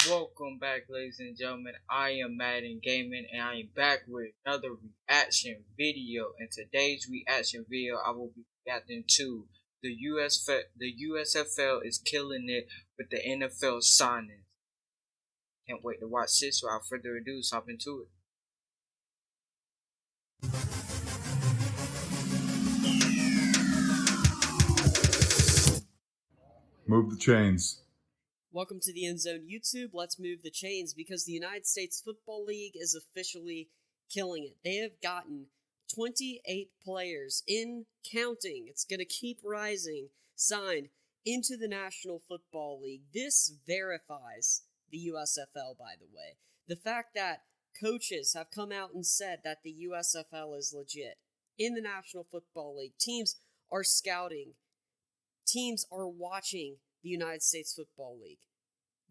Welcome back, ladies and gentlemen. I am Madden Gaming, and I am back with another reaction video. In today's reaction video, I will be reacting to the USFL is killing it with the NFL signings. Can't wait to watch this. Without further ado, let's hop into it. Move the chains. Welcome to the End Zone YouTube. Let's move the chains because the United States Football League is officially killing it. They have gotten 28 players in counting. It's going to keep rising, signed into the National Football League. This verifies the USFL, by the way. The fact that coaches have come out and said that the USFL is legit in the National Football League. Teams are scouting. Teams are watching the United States Football League.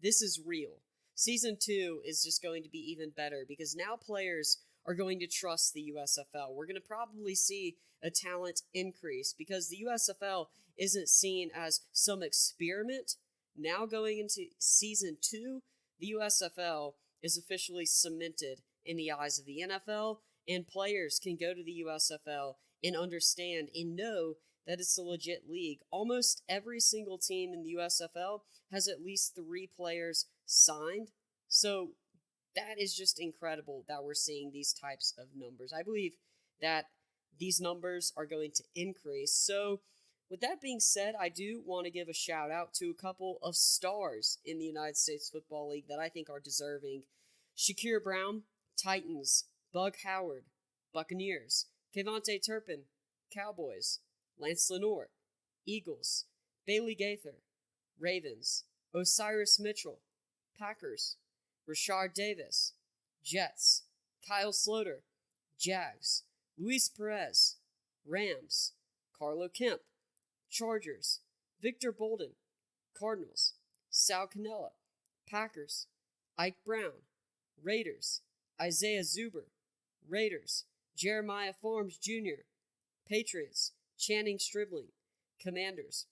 This is real. Season 2 is just going to be even better because now players are going to trust the USFL. We're going to probably see a talent increase because the USFL isn't seen as some experiment. Now going into Season 2, the USFL is officially cemented in the eyes of the NFL, and players can go to the USFL and understand and know that it's a legit league. Almost every single team in the USFL has at least 3 players signed. So that is just incredible that we're seeing these types of numbers. I believe that these numbers are going to increase. So with that being said, I do want to give a shout out to a couple of stars in the United States Football League that I think are deserving. Shakir Brown, Titans. Bug Howard, Buccaneers. Kevontae Turpin, Cowboys. Lance Lenoir, Eagles. Bailey Gaither, Ravens. Osiris Mitchell, Packers. Rashard Davis, Jets. Kyle Sloter, Jags. Luis Perez, Rams. Carlo Kemp, Chargers. Victor Bolden, Cardinals. Sal Cannella, Packers. Ike Brown, Raiders. Isaiah Zuber, Raiders. Jeremiah Farms Jr., Patriots. Channing Stribling, Commanders.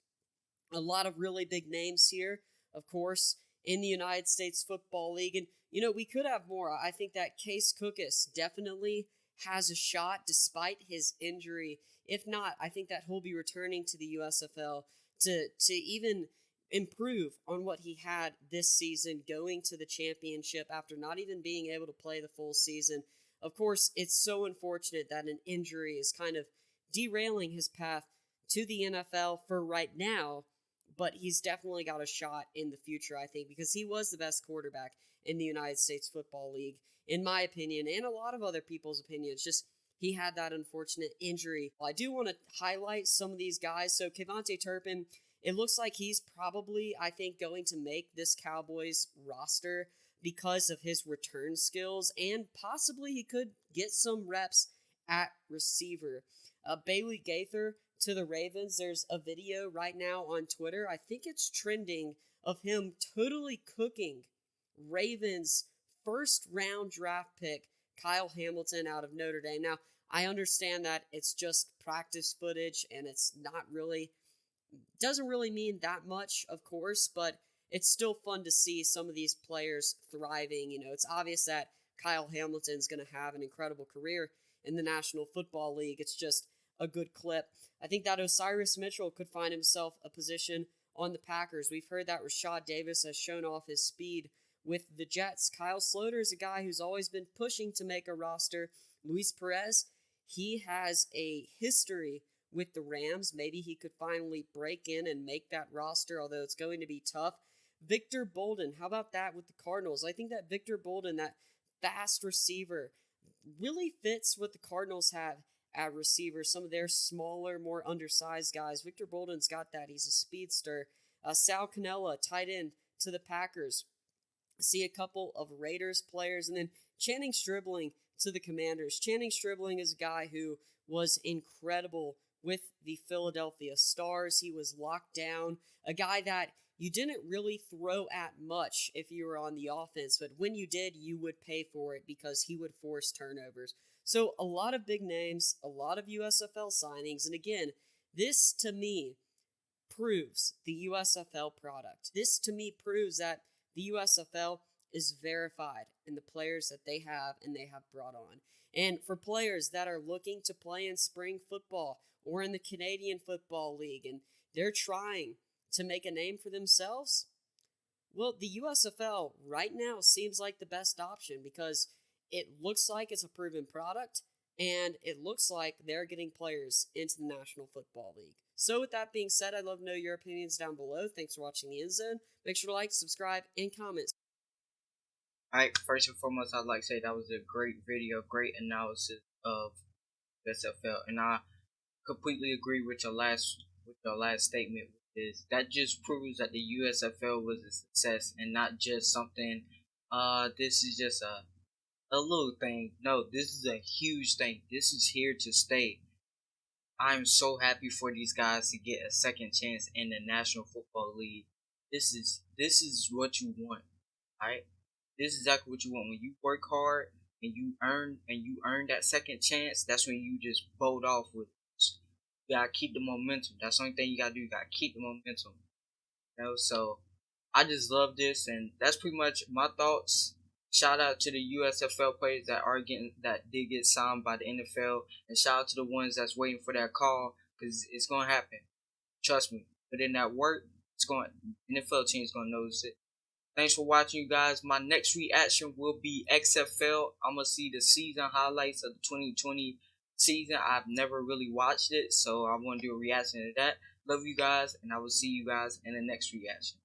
A lot of really big names here, of course, in the United States Football League. And, we could have more. I think that Case Cookus definitely has a shot despite his injury. If not, I think that he'll be returning to the USFL to even improve on what he had this season, going to the championship after not even being able to play the full season. Of course, it's so unfortunate that an injury is kind of derailing his path to the NFL for right now, but he's definitely got a shot in the future, I think, because he was the best quarterback in the United States Football League, in my opinion, and a lot of other people's opinions. Just he had that unfortunate injury. I do want to highlight some of these guys. So Kevontae Turpin, it looks like he's probably, I think, going to make this Cowboys roster because of his return skills, and possibly he could get some reps at receiver. Bailey Gaither to the Ravens. There's a video right now on Twitter. I think it's trending of him totally cooking Ravens' first round draft pick, Kyle Hamilton, out of Notre Dame. Now, I understand that it's just practice footage and it's not really, doesn't really mean that much, of course, but it's still fun to see some of these players thriving. It's obvious that Kyle Hamilton's going to have an incredible career in the National Football League. It's just a good clip. I think that Osiris Mitchell could find himself a position on the Packers. We've heard that Rashad Davis has shown off his speed with the Jets. Kyle Sloter is a guy who's always been pushing to make a roster. Luis Perez, he has a history with the Rams. Maybe he could finally break in and make that roster, although it's going to be tough. Victor Bolden, how about that with the Cardinals? I think that Victor Bolden, that fast receiver, really fits what the Cardinals have at receiver. Some of their smaller, more undersized guys. Victor Bolden's got that. He's a speedster. Sal Cannella, tight end to the Packers. See a couple of Raiders players. And then Channing Stribling to the Commanders. Channing Stribling is a guy who was incredible with the Philadelphia Stars. He was locked down. A guy that you didn't really throw at much if you were on the offense, but when you did, you would pay for it because he would force turnovers. So a lot of big names, a lot of USFL signings, and again, this to me proves the USFL product. This to me proves that the USFL is verified in the players that they have and they have brought on. And for players that are looking to play in spring football or in the Canadian Football League and they're trying to make a name for themselves, well, the USFL right now seems like the best option because it looks like it's a proven product and it looks like they're getting players into the National Football League. So, with that being said, I'd love to know your opinions down below. Thanks for watching the End Zone. Make sure to like, subscribe, and comment. Alright, first and foremost, I'd like to say that was a great video, great analysis of USFL, and I completely agree with your last statement. Is that just proves that the USFL was a success and not just something. This is just a little thing. No, this is a huge thing. This is here to stay. I'm so happy for these guys to get a second chance in the National Football League. This is what you want, right? This is exactly what you want. When you work hard and you earn that second chance, that's when you just bolt off with it. You gotta keep the momentum. That's the only thing you gotta do. You gotta keep the momentum. So I just love this, and that's pretty much my thoughts. Shout out to the USFL players that did get signed by the NFL, and shout out to the ones that's waiting for that call because it's gonna happen. Trust me. But in that work, it's going. NFL team's gonna notice it. Thanks for watching, you guys. My next reaction will be XFL. I'm gonna see the season highlights of the 2020 season. I've never really watched it, so I want to do a reaction to that. Love you guys, and I will see you guys in the next reaction.